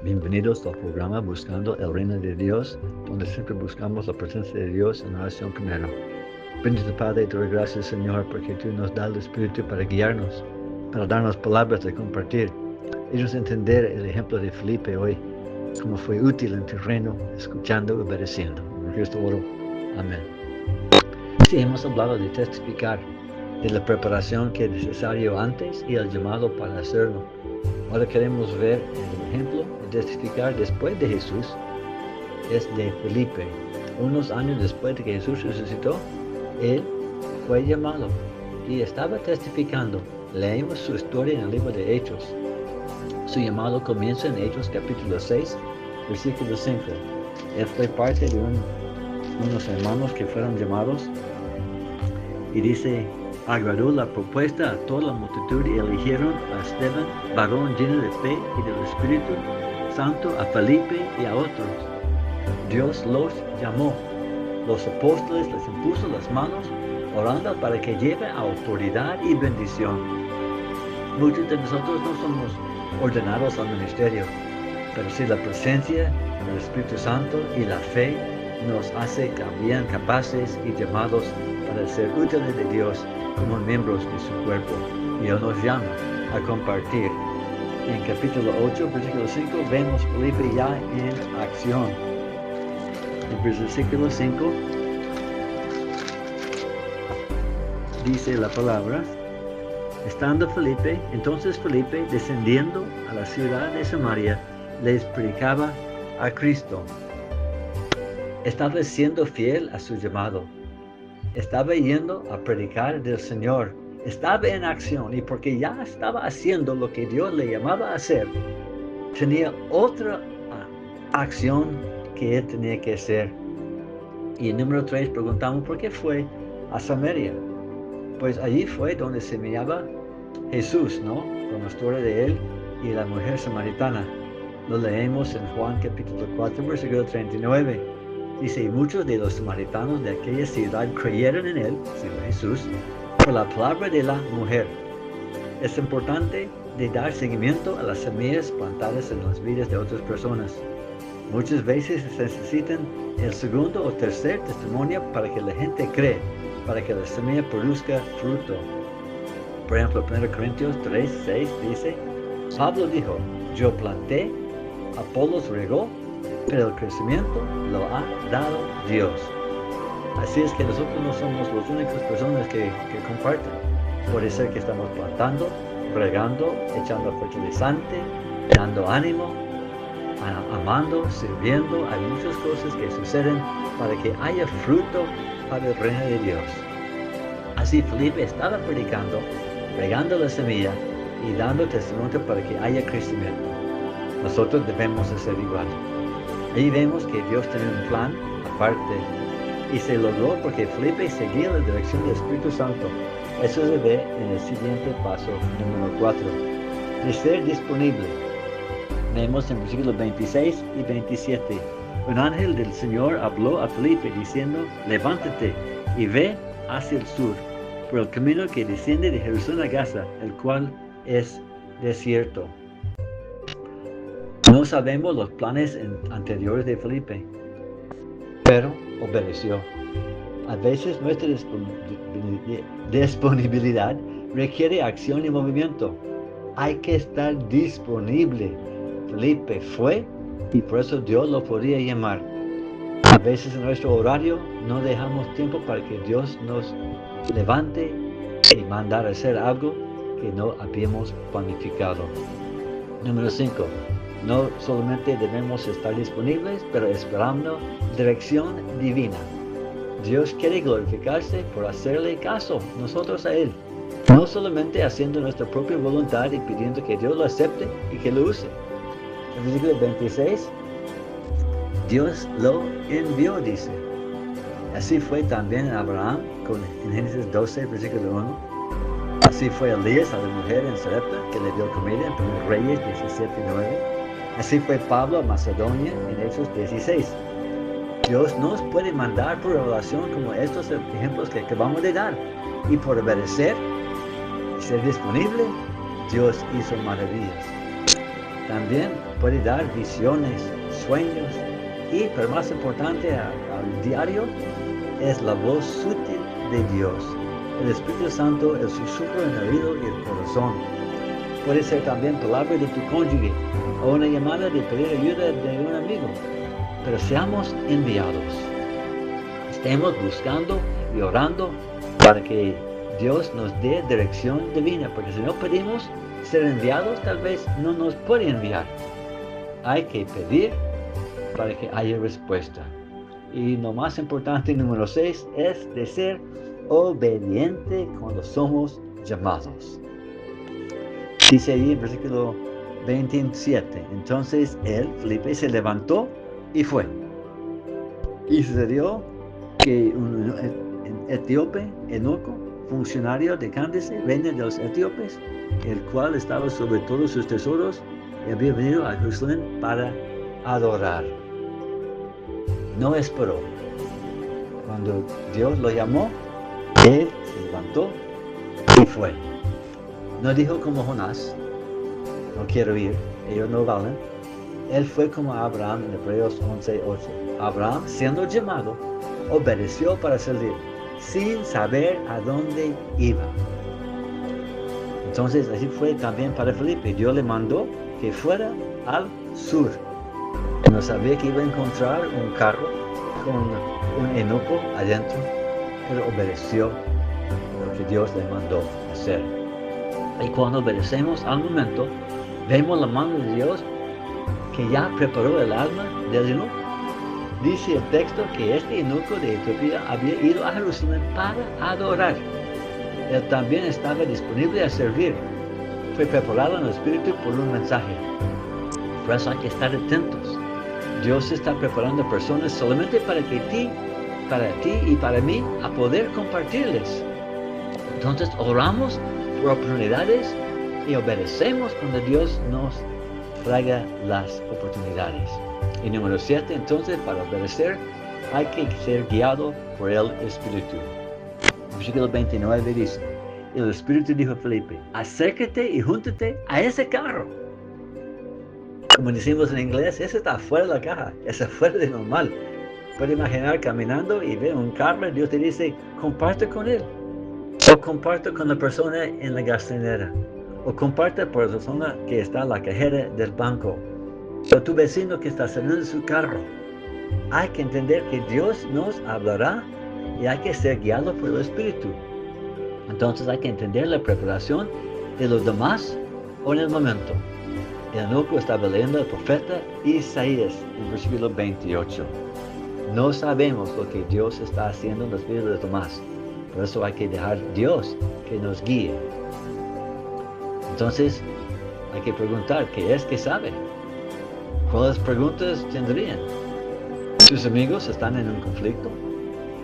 Bienvenidos al programa Buscando el Reino de Dios, donde siempre buscamos la presencia de Dios en oración primero. Bendito Padre, te doy gracias, Señor, porque tú nos das el Espíritu para guiarnos, para darnos palabras de compartir. Ellos entender el ejemplo de Felipe hoy, cómo fue útil en tu reino, escuchando y obedeciendo. En Cristo oro. Amén. Sí, hemos hablado de testificar, de la preparación que es necesario antes y el llamado para hacerlo. Ahora queremos ver el ejemplo de testificar después de Jesús. Es de Felipe. Unos años después de que Jesús resucitó, él fue llamado y estaba testificando. Leemos su historia en el libro de Hechos. Su llamado comienza en Hechos capítulo 6, versículo 5. Él fue parte de unos hermanos que fueron llamados y dice: agradó la propuesta a toda la multitud y eligieron a Esteban, varón lleno de fe y del Espíritu Santo, a Felipe y a otros. Dios los llamó. Los apóstoles les impuso las manos, orando para que lleve autoridad y bendición. Muchos de nosotros no somos ordenados al ministerio, pero sí la presencia del Espíritu Santo y la fe nos hace también capaces y llamados para ser útiles de Dios como miembros de su cuerpo, y Él nos llama a compartir. En capítulo 8, versículo 5, vemos Felipe ya en acción. En versículo 5 dice la palabra: estando Felipe, entonces Felipe, descendiendo a la ciudad de Samaria, les predicaba a Cristo. Estaba siendo fiel a su llamado. Estaba yendo a predicar del Señor. Estaba en acción, y porque ya estaba haciendo lo que Dios le llamaba a hacer, tenía otra acción que él tenía que hacer. Y en número 3 preguntamos por qué fue a Samaria. Pues allí fue donde se miraba Jesús, ¿no? Con la historia de él y la mujer samaritana. Lo leemos en Juan capítulo 4, versículo 39. Dice: y muchos de los samaritanos de aquella ciudad creyeron en él, Señor Jesús, por la palabra de la mujer. Es importante de dar seguimiento a las semillas plantadas en las vidas de otras personas. Muchas veces se necesitan el segundo o tercer testimonio para que la gente cree, para que la semilla produzca fruto. Por ejemplo, 1 Corintios 3, 6 dice: Pablo dijo, yo planté, Apolos regó, pero el crecimiento lo ha dado Dios. Así es que nosotros no somos las únicas personas que comparten. Puede ser que estamos plantando, regando, echando fertilizante, dando ánimo, amando, sirviendo. Hay muchas cosas que suceden para que haya fruto para el reino de Dios. Así Felipe estaba predicando, regando la semilla y dando testimonio para que haya crecimiento. Nosotros debemos hacer igual. Ahí vemos que Dios tiene un plan aparte, y se logró porque Felipe seguía la dirección del Espíritu Santo. Eso se ve en el siguiente paso, número 4, de ser disponible. Vemos en versículos 26 y 27. Un ángel del Señor habló a Felipe diciendo: levántate y ve hacia el sur, por el camino que desciende de Jerusalén a Gaza, el cual es desierto. No sabemos los planes anteriores de Felipe, pero obedeció. A veces nuestra disponibilidad requiere acción y movimiento. Hay que estar disponible. Felipe fue, y por eso Dios lo podía llamar. A veces en nuestro horario no dejamos tiempo para que Dios nos levante y mandar a hacer algo que no habíamos planificado. Número 5. No solamente debemos estar disponibles, pero esperando dirección divina. Dios quiere glorificarse por hacerle caso nosotros a Él. No solamente haciendo nuestra propia voluntad y pidiendo que Dios lo acepte y que lo use. En el versículo 26, Dios lo envió, dice. Así fue también Abraham, en Génesis 12, versículo 1. Así fue Elías a la mujer en Sarepta, que le dio comida en 1 Reyes 17 y 9. Así fue Pablo a Macedonia en Hechos 16. Dios nos puede mandar por revelación como estos ejemplos que acabamos de dar. Y por obedecer y ser disponible, Dios hizo maravillas. También puede dar visiones, sueños y, pero más importante al diario, es la voz sutil de Dios. El Espíritu Santo, el susurro en el oído y el corazón. Puede ser también palabra de tu cónyuge o una llamada de pedir ayuda de un amigo. Pero seamos enviados. Estemos buscando y orando para que Dios nos dé dirección divina, porque si no pedimos ser enviados, tal vez no nos puede enviar. Hay que pedir para que haya respuesta. Y lo más importante, número 6, es de ser obediente cuando somos llamados. Dice ahí en versículo 27, entonces él, Felipe, se levantó y fue. Y sucedió que un etíope, Enoco, funcionario de Cándice, reina de los etíopes, el cual estaba sobre todos sus tesoros, y había venido a Jerusalén para adorar. No esperó. Cuando Dios lo llamó, él se levantó y fue. No dijo como Jonás, no quiero ir, ellos no valen. Él fue como Abraham en Hebreos 11:8. Abraham, siendo llamado, obedeció para salir, sin saber a dónde iba. Entonces así fue también para Felipe. Dios le mandó que fuera al sur. No sabía que iba a encontrar un carro con un enoco adentro, pero obedeció lo que Dios le mandó hacer. Y cuando obedecemos al momento, vemos la mano de Dios que ya preparó el alma del enoco. Dice el texto que este eunuco de Etiopía había ido a Jerusalén para adorar. Él también estaba disponible a servir. Fue preparado en el Espíritu por un mensaje. Por eso hay que estar atentos. Dios está preparando personas solamente para ti y para mí, a poder compartirles. Entonces oramos por oportunidades y obedecemos cuando Dios nos traiga las oportunidades. Y número 7, entonces, para obedecer, hay que ser guiado por el Espíritu. Versículo 29 dice, el Espíritu dijo a Felipe, acércate y júntate a ese carro. Como decimos en inglés, ese está fuera de la caja, es fuera de normal. Puede imaginar caminando y ve un carro, Dios te dice, comparte con él. O comparte con la persona en la gasolinera. O comparte con la persona que está en la cajera del banco. O tu vecino que está saliendo de su carro. Hay que entender que Dios nos hablará y hay que ser guiado por el Espíritu. Entonces hay que entender la preparación de los demás o en el momento. El eunuco estaba leyendo al profeta Isaías en versículo 28. No sabemos lo que Dios está haciendo en las vidas de los demás. Por eso hay que dejar a Dios que nos guíe. Entonces hay que preguntar, ¿qué es que sabe? ¿Cuáles preguntas tendrían? ¿Sus amigos están en un conflicto?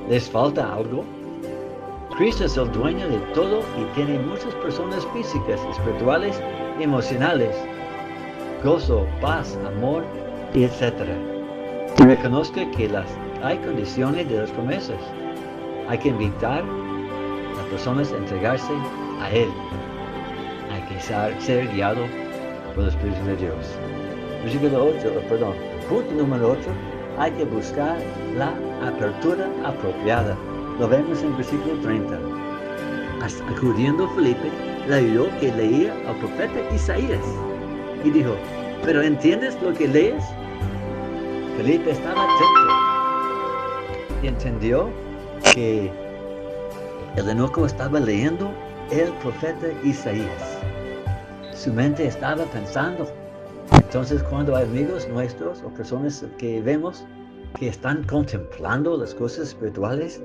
¿Les falta algo? Cristo es el dueño de todo y tiene muchas personas físicas, espirituales y emocionales. Gozo, paz, amor, etc. Y reconozca que hay condiciones de las promesas. Hay que invitar a las personas a entregarse a Él. Hay que ser guiado por el Espíritu de Dios. Punto número 8, hay que buscar la apertura apropiada. Lo vemos en versículo 30. Acudiendo Felipe, le ayudó que leía al profeta Isaías. Y dijo, ¿pero entiendes lo que lees? Felipe estaba atento. Y entendió que el eunuco estaba leyendo el profeta Isaías. Su mente estaba pensando. Entonces, cuando hay amigos nuestros o personas que vemos que están contemplando las cosas espirituales,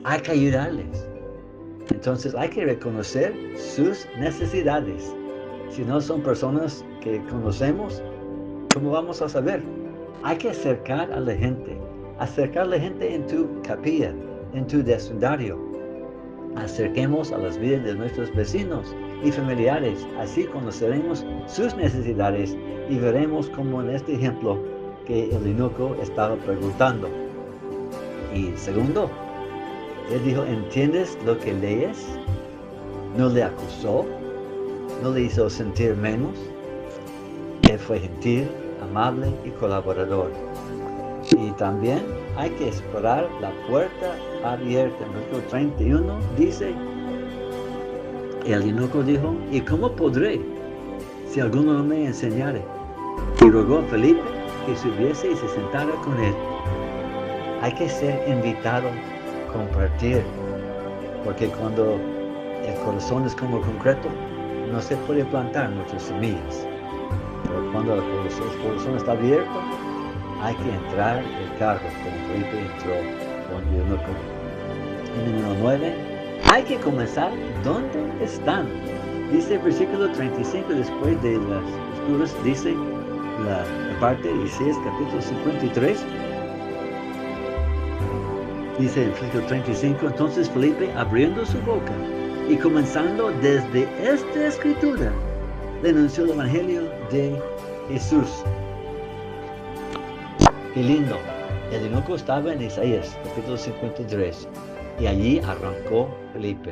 hay que ayudarles. Entonces, hay que reconocer sus necesidades. Si no son personas que conocemos, ¿cómo vamos a saber? Hay que acercar a la gente en tu capilla, en tu vecindario. Acerquemos a las vidas de nuestros vecinos y familiares, así conoceremos sus necesidades y veremos como en este ejemplo que el eunuco estaba preguntando. Y segundo, él dijo, ¿entiendes lo que lees? No le acusó, no le hizo sentir menos. Él fue gentil, amable y colaborador. Y también hay que esperar la puerta abierta. En versículo 31 dice, el eunuco dijo, ¿y cómo podré si alguno no me enseñare? Y rogó a Felipe que subiese y se sentara con él. Hay que ser invitado a compartir, porque cuando el corazón es como concreto, no se puede plantar muchas semillas. Pero cuando el corazón está abierto, hay que entrar el carro, como Felipe entró con el eunuco. Y número 9, hay que comenzar donde están. Dice el versículo 35, después de las escrituras, dice la parte de Isaías capítulo 53. Dice el versículo 35, entonces Felipe, abriendo su boca y comenzando desde esta escritura, le anunció el evangelio de Jesús. Qué lindo. El eunuco estaba en Isaías capítulo 53 y allí arrancó Felipe.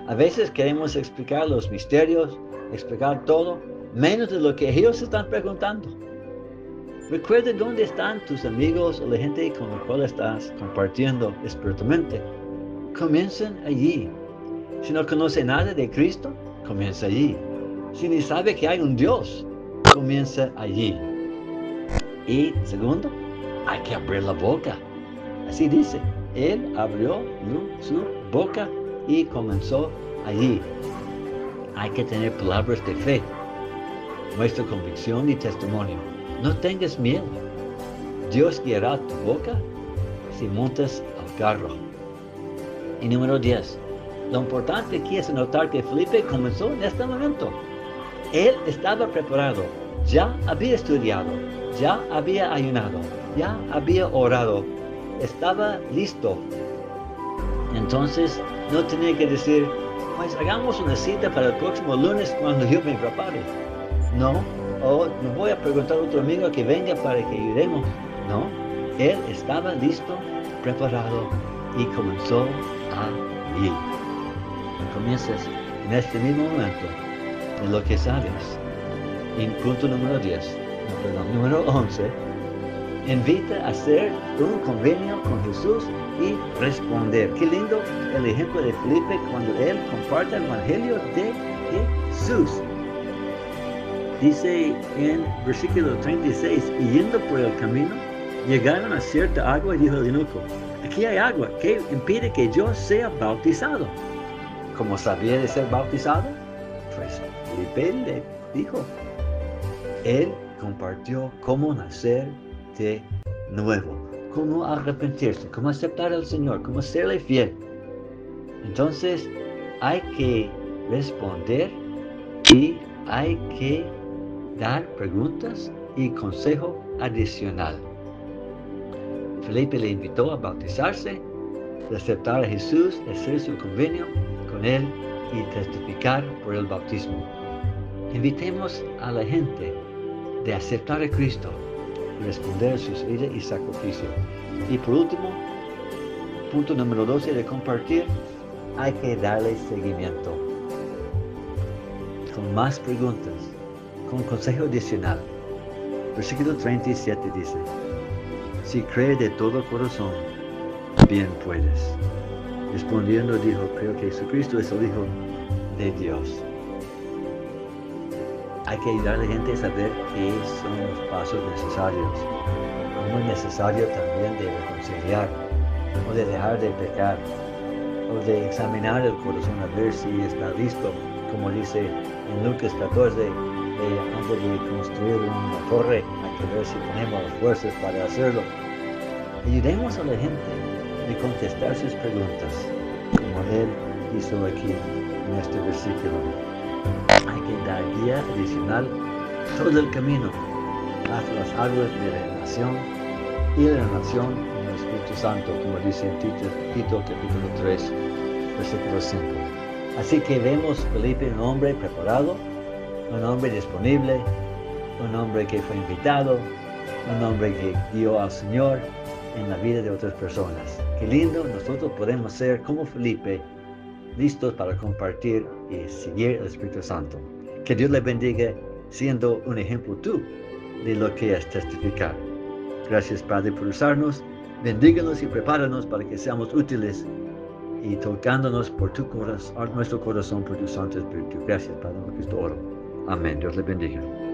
A veces queremos explicar los misterios, explicar todo, menos de lo que ellos están preguntando. Recuerda dónde están tus amigos o la gente con la cual estás compartiendo espiritualmente. Comiencen allí. Si no conoce nada de Cristo, comienza allí. Si ni sabe que hay un Dios, comienza allí. Y segundo, hay que abrir la boca. Así dice, él abrió su boca y comenzó allí. Hay que tener palabras de fe, nuestra convicción y testimonio. No tengas miedo. Dios guiará tu boca si montas al carro. Y número 10. Lo importante aquí es notar que Felipe comenzó en este momento. Él estaba preparado. Ya había estudiado. Ya había ayunado. Ya había orado. Estaba listo. Entonces no tenía que decir, pues hagamos una cita para el próximo lunes cuando yo me prepare. No. O me voy a preguntar a otro amigo que venga para que ayudemos. No, él estaba listo, preparado y comenzó allí. Comienzas en este mismo momento de lo que sabes. En punto número 11, invita a hacer un convenio con Jesús y responder. Qué lindo el ejemplo de Felipe cuando él comparte el evangelio de Jesús. Dice en versículo 36, y yendo por el camino, llegaron a cierta agua y dijo el eunuco, aquí hay agua, ¿qué impide que yo sea bautizado? ¿Cómo sabía de ser bautizado? Pues Felipe le dijo. Él compartió cómo nacer de nuevo, cómo arrepentirse, cómo aceptar al Señor, cómo serle fiel. Entonces hay que responder y hay que dar preguntas y consejo adicional. Felipe le invitó a bautizarse, a aceptar a Jesús, hacer su convenio con él y testificar por el bautismo. Invitemos a la gente de aceptar a Cristo y responder a sus vidas y sacrificio. Y por último, punto número 12 de compartir, hay que darle seguimiento. Con más preguntas, con consejo adicional. Versículo 37 dice, si crees de todo corazón, bien puedes. Respondiendo dijo, creo que Jesucristo es el Hijo de Dios. Hay que ayudar a la gente a saber qué son los pasos necesarios. Como es necesario también de reconciliar, o de dejar de pecar, o de examinar el corazón a ver si está listo, como dice en Lucas 14, antes de construir una torre, hay que ver si tenemos las fuerzas para hacerlo. Ayudemos a la gente a contestar sus preguntas, como él hizo aquí en este versículo. Hay que dar guía adicional todo el camino hacia las aguas de la nación y la nación en el Espíritu Santo, como dice en Tito capítulo 3, versículo 5. Así que vemos Felipe, un hombre preparado, un hombre disponible, un hombre que fue invitado, un hombre que guió al Señor en la vida de otras personas. Qué lindo, nosotros podemos ser como Felipe, listos para compartir y seguir el Espíritu Santo. Que Dios le bendiga siendo un ejemplo tú de lo que es testificar. Gracias, Padre, por usarnos. Bendíganos y prepáranos para que seamos útiles y tocándonos por tu corazón, nuestro corazón por tu Santo Espíritu. Gracias, Padre, en Cristo oro. Amén. Dios le bendiga.